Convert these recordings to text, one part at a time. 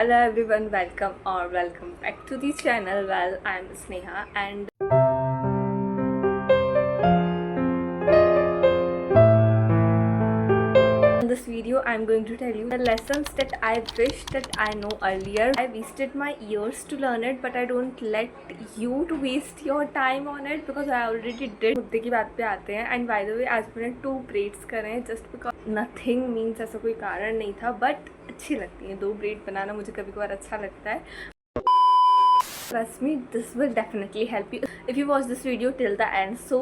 Hello everyone, welcome back to the channel. Well, I'm Sneha and in this video I'm going to tell you the lessons that I wish that I know earlier. I wasted my years to learn it, but I don't let you to waste your time on it because I already did. मुद्दे की बात पे आते हैं and by the way आज मैंने 2 braids करे हैं just because nothing means ऐसा कोई कारण नहीं था, but अच्छी लगती हैं 2 ब्रेड बनाना, मुझे कभी कभार अच्छा लगता है. Trust me, this will definitely help you if you watch this video till the end. So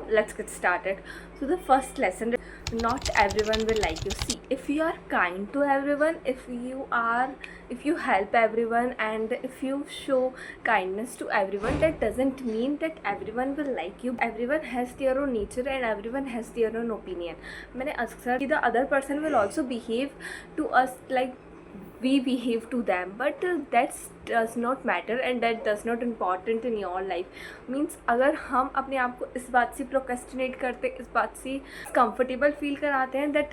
let's get started. So the first lesson, not everyone will like you. See, if you are kind to everyone, if you help everyone and if you show kindness to everyone, that doesn't mean that everyone will like you. Everyone has their own nature and everyone has their own opinion. मैंने अक्सर the other person will also behave to us like we behave to them, but that does not matter and that does not important in your life. Means अगर हम अपने आप को इस बात से प्रोक्रेस्टिनेट करते, इस बात से कंफर्टेबल फील कराते हैं that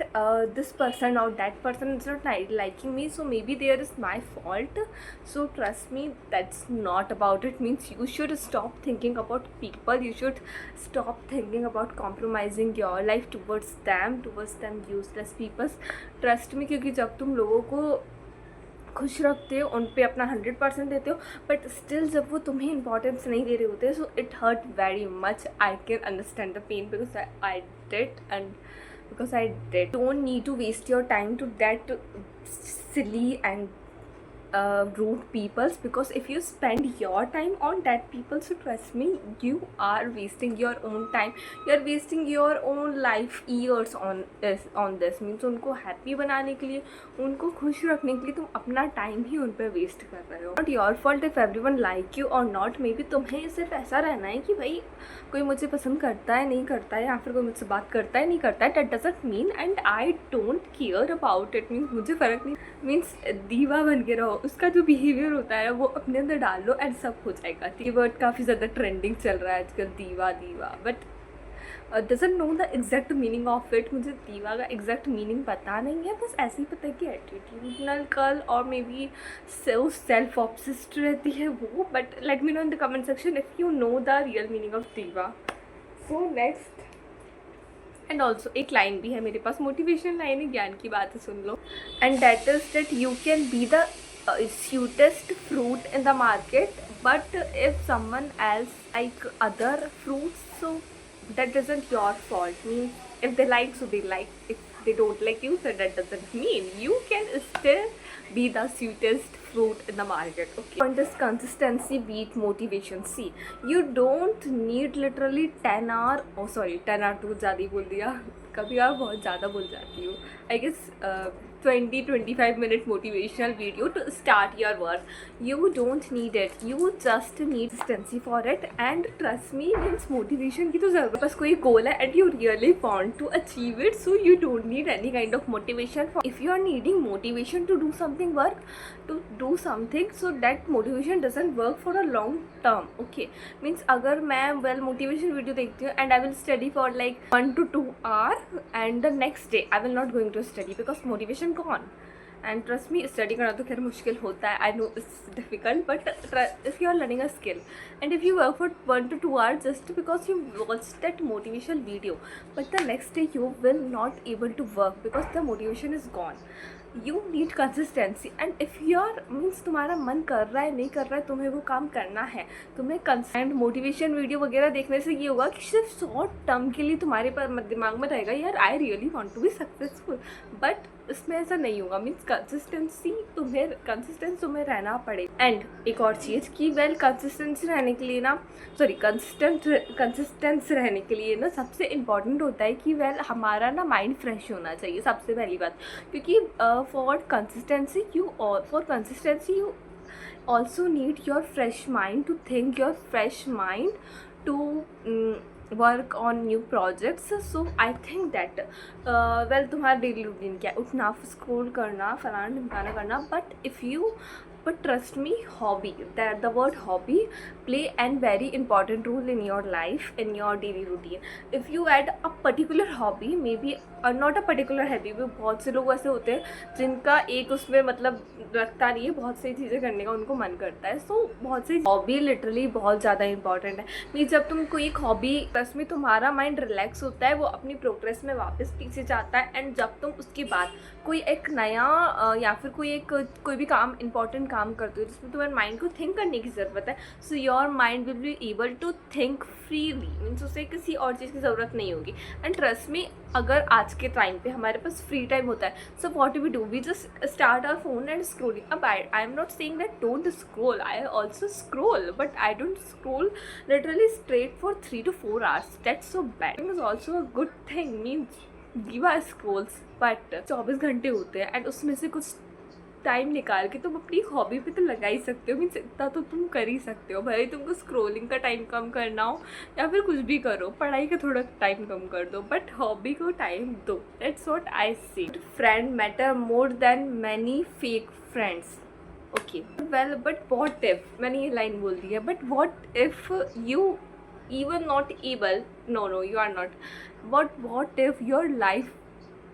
this person or that person is not liking me, so maybe there is my fault. So trust me, that's not about it. Means you should stop thinking about people, you should stop thinking about compromising your life towards them useless people. Trust me, क्योंकि जब तुम लोगों को खुश रखते हो, उन पे अपना 100% देते हो, बट स्टिल जब वो तुम्हें इंपॉर्टेंस नहीं दे रहे होते, so it hurt very much. I can understand the pain because I did and because I did. Don't need to waste your time to that silly and rude peoples, because if you spend your time on that people, so trust me, you are wasting your own time, you are wasting your own life years on this. Means उनको happy बनाने के लिए, उनको खुश रखने के लिए तुम अपना टाइम ही उन पर वेस्ट कर रहे हो. Not your fault if everyone like you or not. Maybe तुम्हें सिर्फ ऐसा रहना है कि भाई कोई मुझे पसंद करता है नहीं करता है, या फिर कोई मुझसे बात करता है नहीं करता है. That doesn't mean and I don't care about it. Means मुझे फ़र्क नहीं. मीन्स दीवा बन के रहो, उसका जो बिहेवियर होता है वो अपने अंदर डाल लो एंड सब हो जाएगा. ये वर्ड काफ़ी ज़्यादा ट्रेंडिंग चल रहा है आजकल, दीवा, but doesn't know the exact meaning of it. मुझे दीवा का एग्जैक्ट मीनिंग पता नहीं है, बस ऐसे ही पता है कि एटीट्यूडनल गर्ल और मे बी सेल्फ ऑब्सेस्ड रहती है वो. But let me know in the comment section if you know the real meaning of दीवा. सो नेक्स्ट, एंड ऑल्सो एक लाइन भी है मेरे पास, मोटिवेशन लाइन है, ज्ञान की बात है, सुन लो. And that is that you can be the sweetest fruit in the market, but if someone else like other fruits, so that isn't your fault. Means if they like, so they like. If they don't like you, so that doesn't mean you can still be the sweetest fruit in the market. Okay, point is consistency beat motivation. See, you don't need literally 10 hour, oh sorry 10 hour to ज़्यादा ही बोल दिया, कभी आप बहुत ज़्यादा बोल जाती हूँ. I guess 20-25 minute motivational video to start your work. You don't need it, you just need consistency for it. And trust me, means motivation की तो ज़रूरत, बस कोई goal है and you really want to achieve it, so you don't need any kind of motivation for. If you are needing motivation to do something so that motivation doesn't work for a long term. Okay, means अगर मैं well motivation video देखती हूँ and I will study for like 1 to 2 hours and the next day I will not going to study because motivation gone. And trust me, study करना तो खैर मुश्किल होता है, I know it's difficult, but if you are learning a skill and if you work for 1 to 2 hours just because you watched that motivational video, but the next day you will not able to work because the motivation is gone. You need consistency. And if your means तुम्हारा मन कर रहा है नहीं कर रहा है, तुम्हें वो काम करना है, तुम्हें कंसेंट मोटिवेशन वीडियो वगैरह देखने से ये होगा कि सिर्फ शॉर्ट टर्म के लिए तुम्हारे पर दिमाग में रहेगा यार I really want to be successful, but इसमें ऐसा नहीं होगा. मीन्स कंसिस्टेंस तुम्हें रहना पड़ेगा. एंड एक और चीज़ कि वेल कंसिस्टेंसी रहने के लिए ना, सॉरी कंसिस्टेंस रहने के लिए ना सबसे इम्पॉर्टेंट होता है कि वेल हमारा ना माइंड फ्रेश होना चाहिए, सबसे पहली बात. क्योंकि for consistency you also need your fresh mind to think, your fresh mind to work on new projects. So I think that well तुम्हारा डेली रूटीन क्या है, उठना, स्क्रॉल करना, फलाना ढिमकाना करना, but if you but trust me, hobby, that the word hobby play an very important role in your life, in your daily routine. If you add a particular hobby, maybe not a particular hobby, भी बहुत से लोग ऐसे होते हैं जिनका एक उसमें मतलब रखता नहीं है, बहुत सी चीज़ें करने का उनको मन करता है. सो बहुत सी हॉबी लिटरली बहुत ज़्यादा इंपॉर्टेंट है. मीन्स जब तुम कोई एक हॉबी प्लस में तुम्हारा माइंड रिलैक्स होता है, वो अपनी प्रोग्रेस में वापस पीछे जाता है. एंड जब तुम उसके बाद कोई एक नया या फिर कोई भी काम इंपॉर्टेंट काम करते हो जिसमें तुम्हारे माइंड को थिंक करने की ज़रूरत है, so your mind will be able to think freely. Means उसे किसी और चीज़ की ज़रूरत नहीं होगी. एंड ट्रस्ट मी, अगर आज के टाइम पे हमारे पास फ्री टाइम होता है, so what we do, we just start our phone and scrolling. अब I am not saying that don't scroll, I also scroll, but I don't scroll literally straight for 3 to 4 hours. That's so bad. It is also a good thing. Means Diva scrolls, but 24 घंटे होते हैं and उसमें से कुछ time निकाल के तुम अपनी हॉबी पे तो लगा ही सकते हो. मीन्स इतना तो तुम कर ही सकते हो. भले तुमको स्क्रोलिंग का टाइम कम करना हो या फिर कुछ भी करो, पढ़ाई का थोड़ा टाइम कम कर दो, बट हॉबी को टाइम दो. That's what I see. Friend matter more than many fake friends. Okay well, but what if, मैंने ये लाइन बोल दी है, but what if you even not able, no you are not, what if your life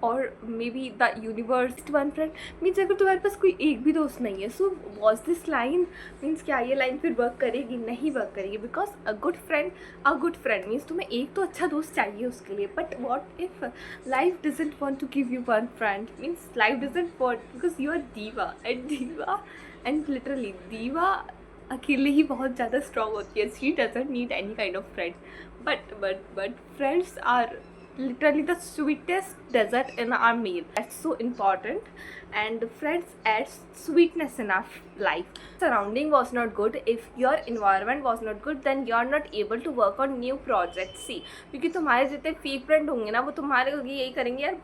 or maybe the universe one friend. Means अगर तुम्हारे पास कोई एक भी दोस्त नहीं है, so was this line, means क्या ये लाइन फिर वर्क करेगी? नहीं वर्क करेगी. Because a good friend means तुम्हें एक तो अच्छा दोस्त चाहिए उसके लिए. But what if life doesn't want to give you one friend? Means life doesn't want, because you are diva and literally diva अकेले ही बहुत ज़्यादा स्ट्रॉन्ग होती है. She doesn't need any kind of friend. But friends are literally the sweetest dessert in our meal. That's so important. And friends adds sweetness in our life. Surrounding was not good, if your environment was not good, then you are not able to work on new projects. See, क्योंकि तुम्हारे जितने fake friend होंगे ना, वो तुम्हारे लिए यही करेंगे, यार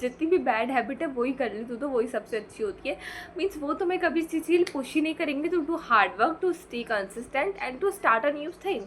जितनी भी बैड हैबिट है वही कर ली तू, तो वही सबसे अच्छी होती है. मीन्स वो तुम्हें कभी इस चीज़ के लिए पुश ही नहीं करेंगे to do hard work, to stay consistent and to start a new thing.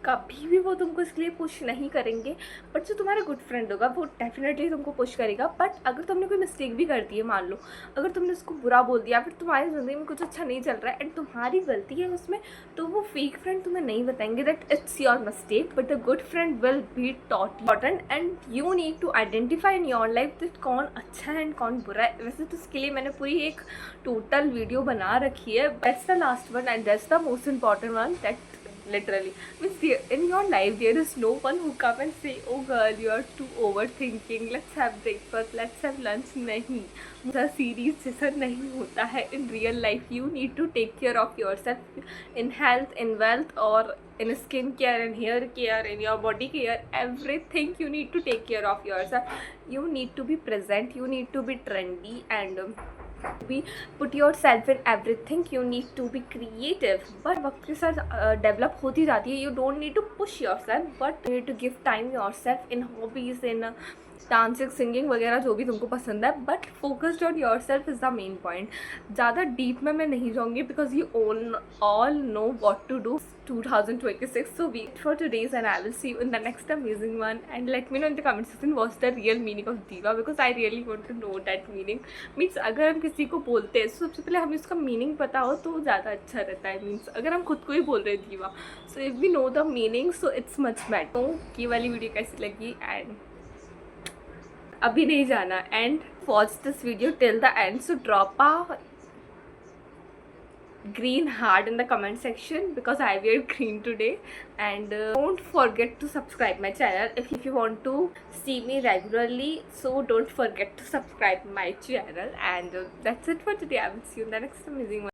कभी भी वो तुमको इसके लिए पुश नहीं करेंगे. बट जो तुम्हारा गुड फ्रेंड होगा वो डेफिनेटली तुमको पुश करेगा. बट अगर तुमने कोई मिस्टेक भी कर दी है, मान लो अगर तुमने उसको बुरा बोल दिया, फिर तुम्हारी ज़िंदगी में कुछ अच्छा नहीं चल रहा है एंड तुम्हारी गलती है उसमें, तो वो फेक फ्रेंड तुम्हें नहीं बताएंगे that it's your mistake, but the good friend will be taught important. And you need to identify in your life that कौन अच्छा है एंड कौन बुरा है. वैसे तो इसके लिए मैंने पूरी एक टोटल वीडियो बना रखी है. That's the last one and that's the most important one. That literally means in your life there is no one who come and say, oh girl, you are too overthinking, let's have breakfast, let's have lunch. नहीं, the series जैसा नहीं होता है. in real life you need to take care of yourself in health, in wealth, or in skin care, in hair care, in your body care, everything you need to take care of yourself. You need to be present, you need to be trendy and be put yourself in everything. You need to be creative. but वक्त के साथ develop होती जाती है. you don't need to push yourself, but you need to give time yourself in hobbies, in dancing, singing वगैरह जो भी तुमको पसंद है. But focused on yourself is the main point. ज़्यादा डीप में मैं नहीं जाऊँगी because you all know what to do 2026. So wait for today's and I will see you in the next amazing one. And let me know in the comment section what's the real meaning of diva, because I really want to know that meaning. Means अगर हम किसी को बोलते हैं तो सबसे पहले हमें उसका मीनिंग पता हो तो ज़्यादा अच्छा रहता है. मीन्स अगर हम खुद को ही बोल रहे हैं diva, so if we know the meaning so it's much better. तो ये वाली वीडियो कैसी लगी एंड अभी नहीं जाना and watch this video till the end. So drop a green heart in the comment section because I wear green today. And don't forget to subscribe my channel if you want to see me regularly. So don't forget to subscribe my channel. And that's it for today. I will see you in the next amazing one.